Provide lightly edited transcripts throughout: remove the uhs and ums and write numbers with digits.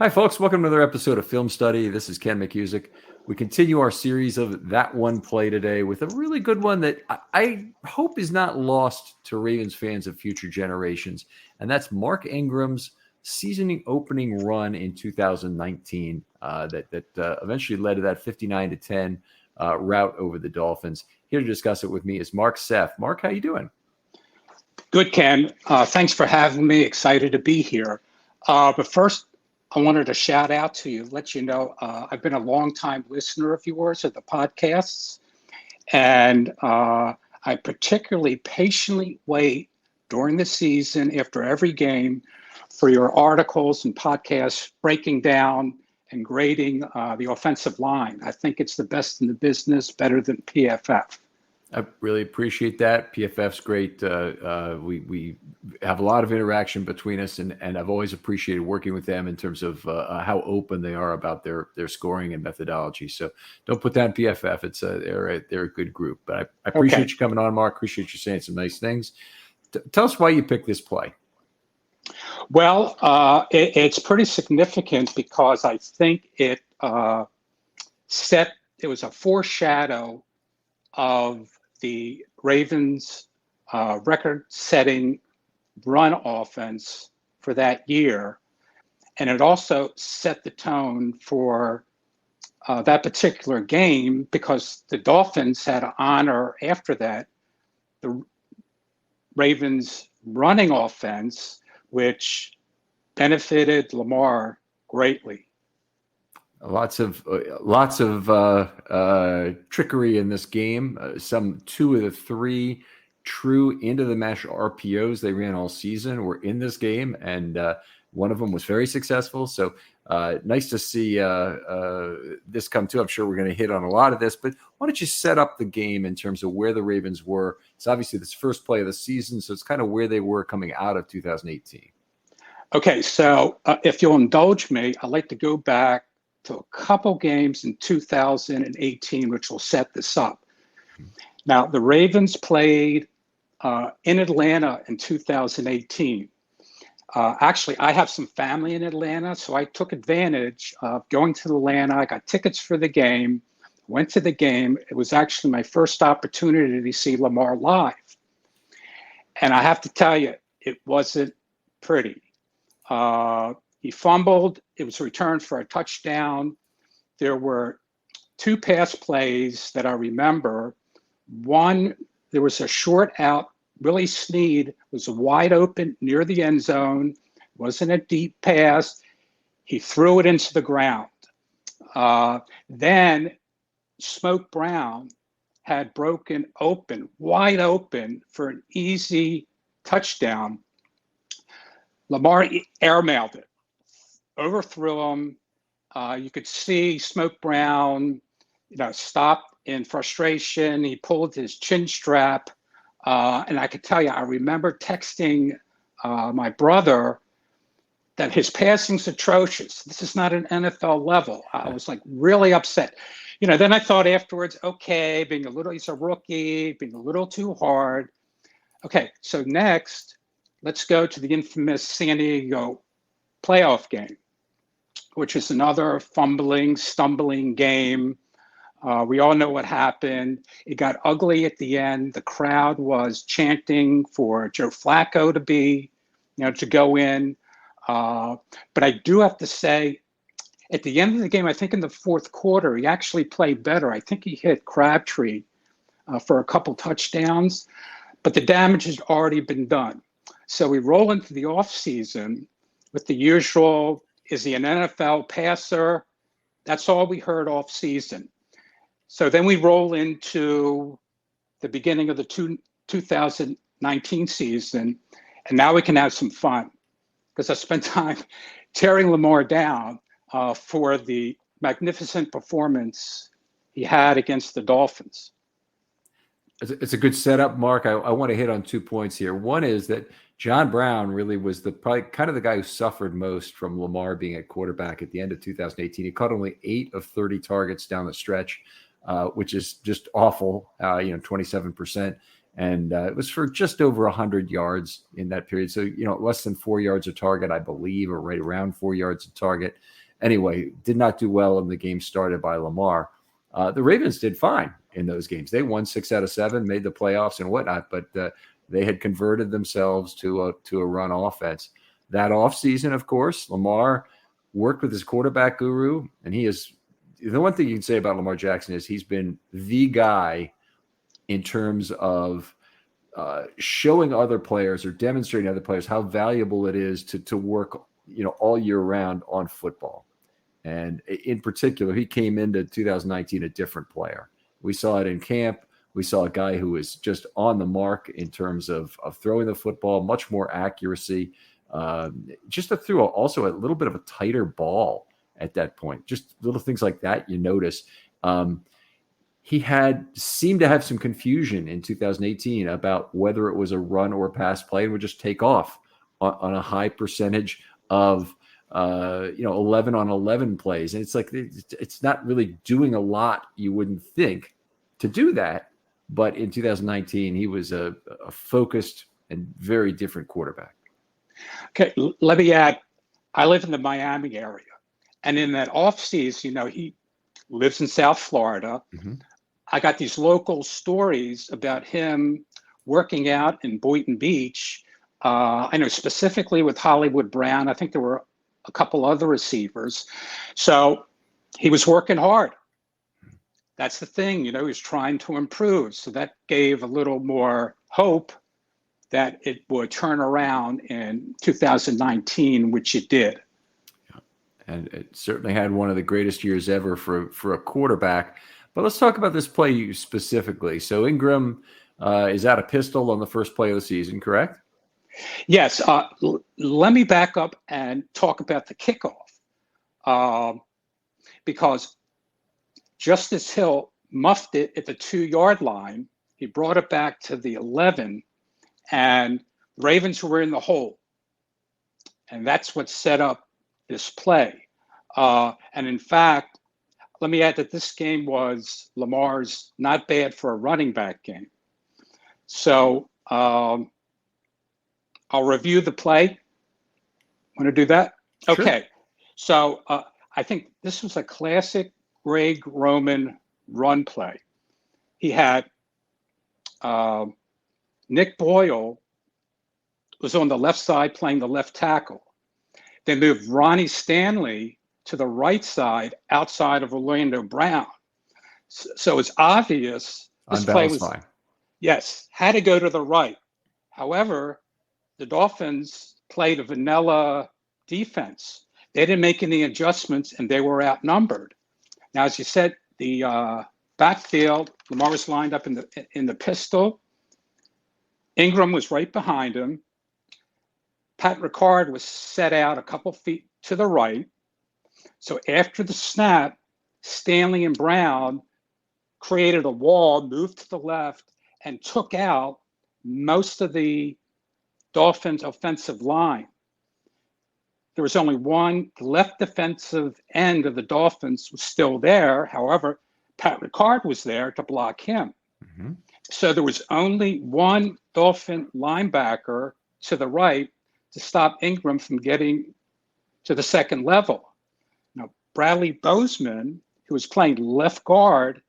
Hi, folks. Welcome to another episode of Film Study. This is Ken McCusick. We continue our series of That One Play today with a really good one that I hope is not lost to Ravens fans of future generations, and that's Mark Ingram's season opening run in 2019 that eventually led to that 59-10 rout over the Dolphins. Here to discuss it with me is Mark Seff. Mark, how you doing? Good, Ken. Thanks for having me. Excited to be here. But first, I wanted to shout out to you, let you know I've been a longtime listener of yours of the podcasts, and I particularly patiently wait during the season after every game for your articles and podcasts breaking down and grading the offensive line. I think it's the best in the business, better than PFF. I really appreciate that. PFF's great. We have a lot of interaction between us, and I've always appreciated working with them in terms of how open they are about their scoring and methodology. So don't put down PFF. It's they're a good group. But I appreciate you coming on, Mark. Appreciate you saying some nice things. Tell us why you picked this play. Well, it's pretty significant because I think it was a foreshadow of the Ravens' record-setting run offense for that year. And it also set the tone for that particular game because the Dolphins had to honor after that the Ravens' running offense, which benefited Lamar greatly. Lots of trickery in this game. Some 2 of the 3 true into the mesh RPOs they ran all season were in this game, and one of them was very successful. So nice to see this come to. I'm sure we're going to hit on a lot of this, but why don't you set up the game in terms of where the Ravens were? It's obviously this first play of the season, so it's kind of where they were coming out of 2018. Okay, so if you'll indulge me, I'd like to go back to a couple games in 2018, which will set this up. Now, the Ravens played in Atlanta in 2018. Actually, I have some family in Atlanta, so I took advantage of going to Atlanta. I got tickets for the game, went to the game. It was actually my first opportunity to see Lamar live. And I have to tell you, it wasn't pretty. He fumbled. It was returned for a touchdown. There were 2 pass plays that I remember. One, there was a short out. Willie Snead was wide open near the end zone. It wasn't a deep pass. He threw it into the ground. Then Smoke Brown had broken open, wide open for an easy touchdown. Lamar airmailed it. Overthrew him. You could see Smoke Brown, stop in frustration. He pulled his chin strap. And I could tell you, I remember texting my brother that his passing's atrocious. This is not an NFL level. I was like really upset. Then I thought afterwards, okay, he's a rookie, being a little too hard. Okay, so next, let's go to the infamous San Diego playoff game, which is another fumbling, stumbling game. We all know what happened. It got ugly at the end. The crowd was chanting for Joe Flacco to go in. But I do have to say, at the end of the game, I think in the fourth quarter, he actually played better. I think he hit Crabtree for a couple touchdowns, but the damage has already been done. So we roll into the offseason with the usual, is he an NFL passer? That's all we heard off season. So then we roll into the beginning of the 2019 season, and now we can have some fun because I spent time tearing Lamar down for the magnificent performance he had against the Dolphins. It's a good setup, Mark. I want to hit on 2 points here. One is that John Brown really was probably kind of the guy who suffered most from Lamar being at quarterback at the end of 2018. He caught only 8 of 30 targets down the stretch, which is just awful. 27%. And it was for just over 100 yards in that period. So, less than 4 yards a target, I believe, or right around 4 yards a target. Anyway, did not do well in the game started by Lamar. The Ravens did fine in those games. They won 6 out of 7, made the playoffs and whatnot, but they had converted themselves to a run offense. That offseason, of course, Lamar worked with his quarterback guru, and he is the one thing you can say about Lamar Jackson is he's been the guy in terms of showing other players or demonstrating to other players how valuable it is to work, all year round on football. And in particular, he came into 2019 a different player. We saw it in camp. We saw a guy who was just on the mark in terms of throwing the football, much more accuracy. Just threw also a little bit of a tighter ball at that point. Just little things like that you notice. He seemed to have some confusion in 2018 about whether it was a run or pass play, and would just take off on a high percentage of 11 on 11 plays. And it's like it's not really doing a lot, you wouldn't think, to do that. But in 2019, he was a focused and very different quarterback. Okay, let me add, I live in the Miami area. And in that offseason, he lives in South Florida. Mm-hmm. I got these local stories about him working out in Boynton Beach. I know specifically with Hollywood Brown. I think there were a couple other receivers. So he was working hard. That's the thing, he was trying to improve. So that gave a little more hope that it would turn around in 2019, which it did. And it certainly had one of the greatest years ever for a quarterback. But let's talk about this play specifically. So Ingram is out a pistol on the first play of the season, correct? Yes. Let me back up and talk about the kickoff. Because Justice Hill muffed it at the 2-yard line. He brought it back to the 11, and the Ravens were in the hole. And that's what set up this play. And in fact, let me add that this game was Lamar's not bad for a running back game. So I'll review the play. Want to do that? Sure. Okay. So I think this was a classic Greg Roman run play. He had Nick Boyle was on the left side playing the left tackle. They moved Ronnie Stanley to the right side outside of Orlando Brown. So it's obvious this play was, yes, had to go to the right. However, the Dolphins played a vanilla defense. They didn't make any adjustments, and they were outnumbered. Now, as you said, the backfield, Lamar was lined up in the pistol. Ingram was right behind him. Pat Ricard was set out a couple feet to the right. So after the snap, Stanley and Brown created a wall, moved to the left, and took out most of the Dolphins' offensive line. There was only one. The left defensive end of the Dolphins was still there. However, Pat Ricard was there to block him. Mm-hmm. So there was only one Dolphin linebacker to the right to stop Ingram from getting to the second level. Now, Bradley Bozeman, who was playing left guard,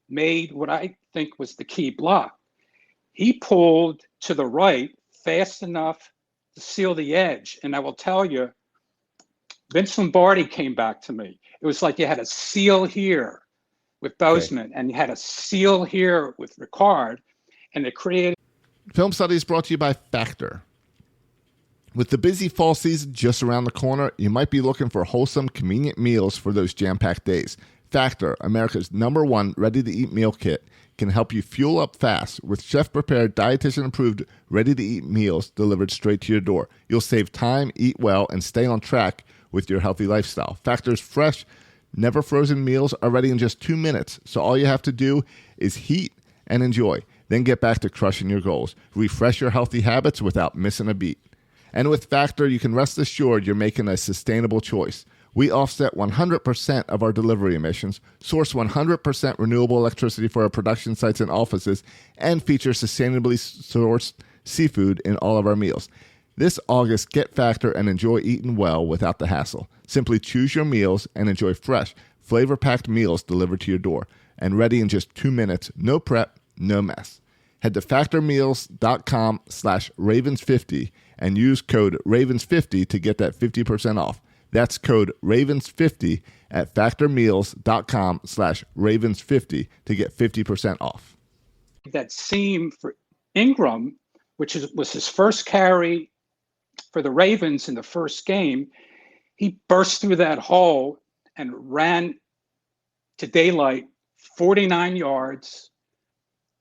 made what I think was the key block. He pulled to the right fast enough to seal the edge. And I will tell you, Vince Lombardi came back to me. It was like you had a seal here with Bozeman, and you had a seal here with Ricard, and it created. Film Study is brought to you by Factor. With the busy fall season just around the corner, you might be looking for wholesome, convenient meals for those jam-packed days. Factor, America's #1 ready-to-eat meal kit, can help you fuel up fast with chef-prepared, dietitian-approved, ready-to-eat meals delivered straight to your door. You'll save time, eat well, and stay on track with your healthy lifestyle. Factor's fresh, never frozen meals are ready in just 2 minutes, so all you have to do is heat and enjoy. Then get back to crushing your goals. Refresh your healthy habits without missing a beat. And with Factor, you can rest assured you're making a sustainable choice. We offset 100% of our delivery emissions, source 100% renewable electricity for our production sites and offices, and feature sustainably sourced seafood in all of our meals. This August, get Factor and enjoy eating well without the hassle. Simply choose your meals and enjoy fresh, flavor-packed meals delivered to your door and ready in just 2 minutes. No prep, no mess. Head to factormeals.com/ravens50 and use code ravens50 to get that 50% off. That's code ravens50 at factormeals.com/ravens50 to get 50% off. That seam for Ingram, which was his first carry for the Ravens in the first game, he burst through that hole and ran to daylight 49 yards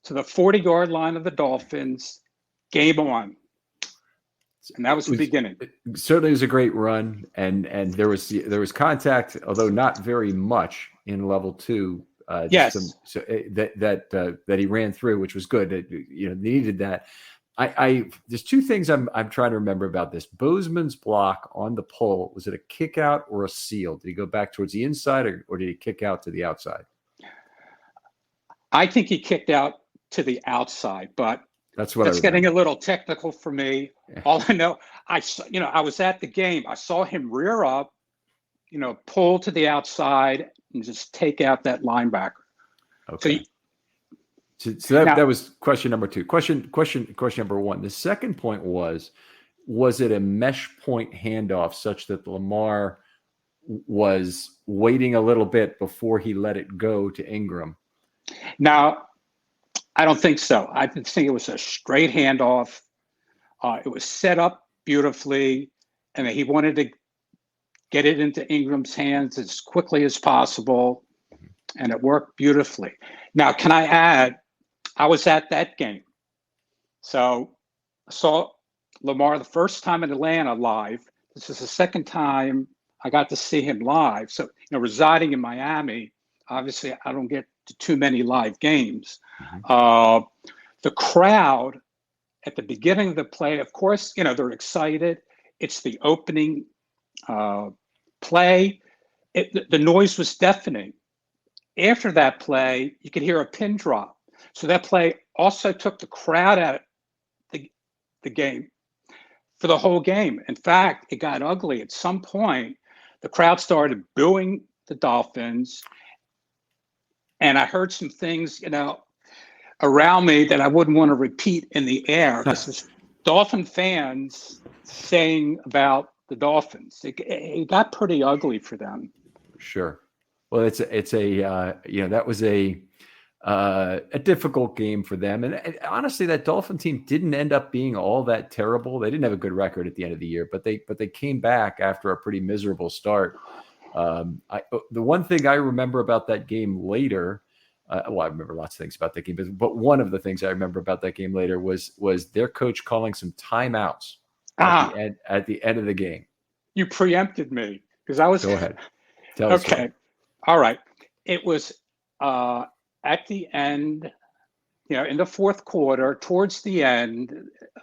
to the 40-yard line of the Dolphins. Game on. And that was the beginning. Certainly was a great run, and there was contact, although not very much in level 2. Yes, that he ran through, which was good. They needed that. There's 2 things I'm trying to remember about this. Bozeman's block on the pull, was it a kick out or a seal? Did he go back towards the inside or did he kick out to the outside? I think he kicked out to the outside, but that's getting a little technical for me. Yeah. All I know, I was at the game. I saw him rear up, pull to the outside and just take out that linebacker. Okay. So that was question number 2. Question number 1. The second point was it a mesh point handoff such that Lamar was waiting a little bit before he let it go to Ingram? Now, I don't think so. I think it was a straight handoff. It was set up beautifully, and he wanted to get it into Ingram's hands as quickly as possible, and it worked beautifully. Now, can I add, I was at that game. So I saw Lamar the first time in Atlanta live. This is the second time I got to see him live. So, residing in Miami, obviously I don't get to too many live games. Mm-hmm. The crowd at the beginning of the play, of course, they're excited. It's the opening play. The noise was deafening. After that play, you could hear a pin drop. So that play also took the crowd out of the game for the whole game. In fact, it got ugly. At some point, the crowd started booing the Dolphins. And I heard some things, around me that I wouldn't want to repeat in the air. This is Dolphin fans saying about the Dolphins. It got pretty ugly for them. Sure. Well, that was a difficult game for them. And honestly, that Dolphin team didn't end up being all that terrible. They didn't have a good record at the end of the year, but they came back after a pretty miserable start. The one thing I remember about that game later, I remember lots of things about that game, but one of the things I remember about that game later was their coach calling some timeouts at the end of the game. You preempted me because I was. Go ahead. Tell us. Okay. All right. It was at the end, in the fourth quarter, towards the end.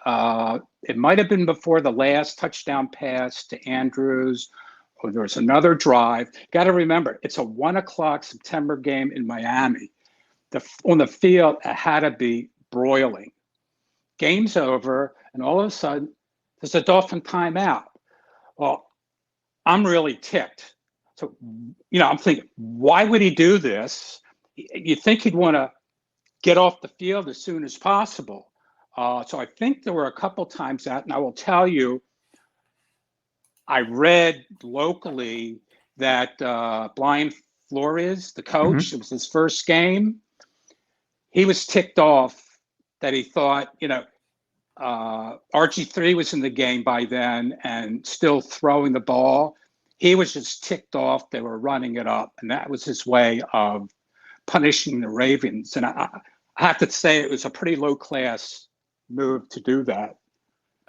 It might have been before the last touchdown pass to Andrews. Or there was another drive. Got to remember, it's a 1:00 September game in Miami. On the field, it had to be broiling. Game's over, and all of a sudden, there's a Dolphin timeout. Well, I'm really ticked. So, I'm thinking, why would he do this? You think he'd want to get off the field as soon as possible. So I think there were a couple times out, and I will tell you, I read locally that Brian Flores, the coach, it was his first game. He was ticked off that he thought, RG3 was in the game by then and still throwing the ball. He was just ticked off. They were running it up, and that was his way of punishing the Ravens. And I have to say it was a pretty low-class move to do that.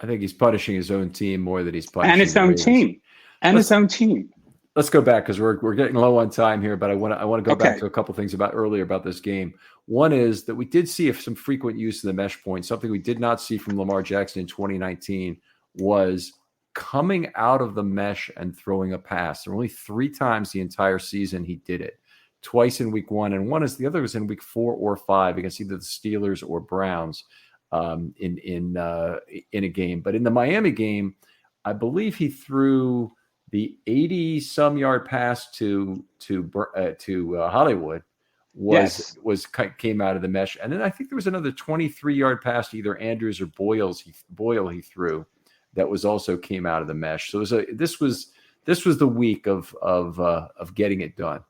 I think he's punishing his own team more than he's punishing his own team. His own team. Let's go back because we're getting low on time here, but I want to go back to a couple things earlier about this game. One is that we did see some frequent use of the mesh point. Something we did not see from Lamar Jackson in 2019 was coming out of the mesh and throwing a pass. There were only 3 times the entire season he did it. Twice in week 1, and the other was in week 4 or 5 against either the Steelers or Browns in a game. But in the Miami game, I believe he threw the 80-some yard pass to Hollywood came out of the mesh, and then I think there was another 23-yard pass to either Andrews or Boyle he threw that was also came out of the mesh. So this was the week of getting it done.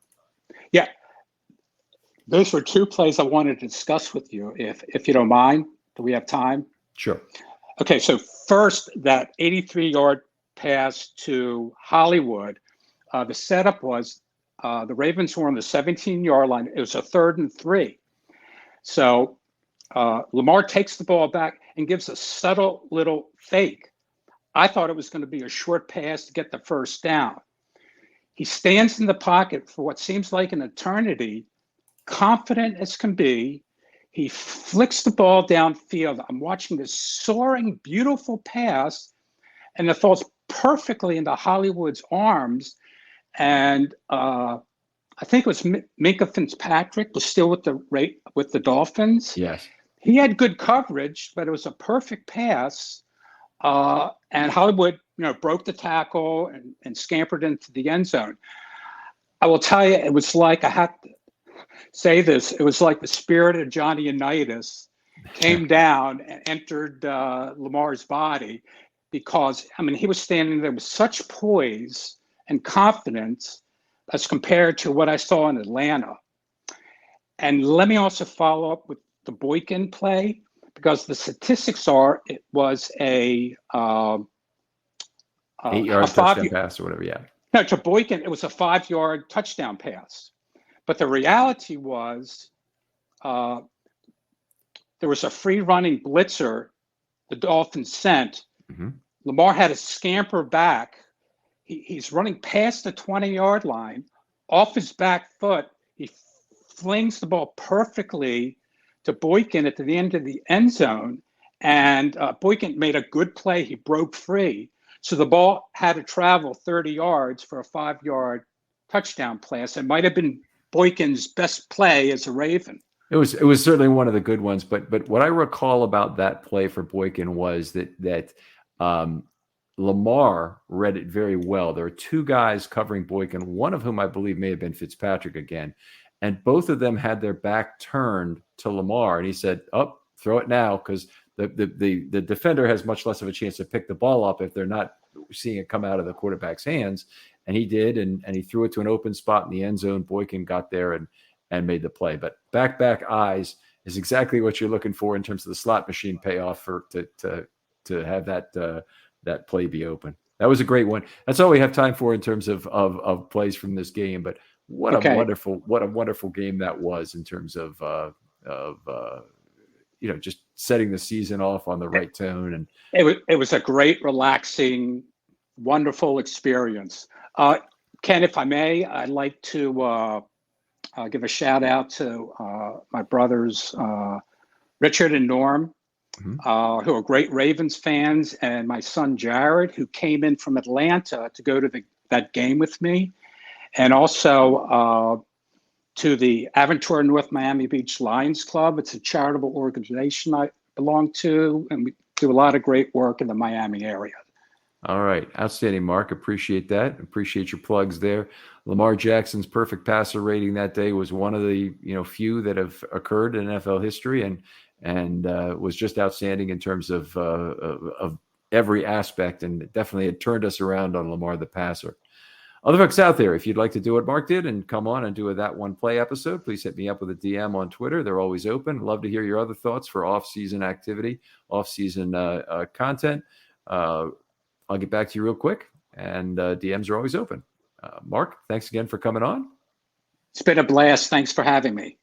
Yeah, those were 2 plays I wanted to discuss with you, if you don't mind. Do we have time? Sure. Okay, so first, that 83-yard pass to Hollywood, the setup was the Ravens were on the 17-yard line. It was a 3rd and 3. So Lamar takes the ball back and gives a subtle little fake. I thought it was going to be a short pass to get the first down. He stands in the pocket for what seems like an eternity, confident as can be. He flicks the ball downfield. I'm watching this soaring, beautiful pass, and it falls perfectly into Hollywood's arms. And I think it was Minkah Fitzpatrick was still with the Dolphins. Yes, he had good coverage, but it was a perfect pass. And Hollywood, broke the tackle and scampered into the end zone. I will tell you, it was like, I have to say this, it was like the spirit of Johnny Unitas came down and entered Lamar's body, because he was standing there with such poise and confidence as compared to what I saw in Atlanta. And let me also follow up with the Boykin play, because the statistics are it was a 8-yard touchdown pass or whatever. Yeah. No, to Boykin, it was a 5-yard touchdown pass. But the reality was there was a free running blitzer the Dolphins sent. Mm-hmm. Lamar had to scamper back. He's running past the 20-yard line. Off his back foot, he flings the ball perfectly to Boykin at the end of the end zone. And Boykin made a good play. He broke free. So the ball had to travel 30 yards for a 5-yard touchdown pass. It might have been Boykin's best play as a Raven. It was certainly one of the good ones. But what I recall about that play for Boykin was that Lamar read it very well. There were 2 guys covering Boykin, one of whom I believe may have been Fitzpatrick again. And both of them had their back turned to Lamar. And he said, throw it now, because the defender has much less of a chance to pick the ball up if they're not seeing it come out of the quarterback's hands. And he did, and he threw it to an open spot in the end zone. Boykin got there and made the play. But back eyes is exactly what you're looking for in terms of the slot machine payoff to have that play be open. That was a great one. That's all we have time for in terms of plays from this game. But what a wonderful game that was in terms of just setting the season off on the right tone. And it was a great, relaxing, wonderful experience. Ken, if I may, I'd like to give a shout out to my brothers Richard and Norm, mm-hmm. Who are great Ravens fans, and my son Jared, who came in from Atlanta to go to that game with me, and also to the Aventura North Miami Beach Lions Club. It's a charitable organization I belong to, and we do a lot of great work in the Miami area. All right. Outstanding, Mark. Appreciate that. Appreciate your plugs there. Lamar Jackson's perfect passer rating that day was one of the few that have occurred in NFL history, and was just outstanding in terms of every aspect, and definitely had turned us around on Lamar the passer. Other folks out there, if you'd like to do what Mark did and come on and do a That One Play episode, please hit me up with a DM on Twitter. They're always open. Love to hear your other thoughts for off-season activity, off-season content. I'll get back to you real quick, and DMs are always open. Mark, thanks again for coming on. It's been a blast. Thanks for having me.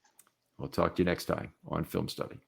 We'll talk to you next time on Film Study.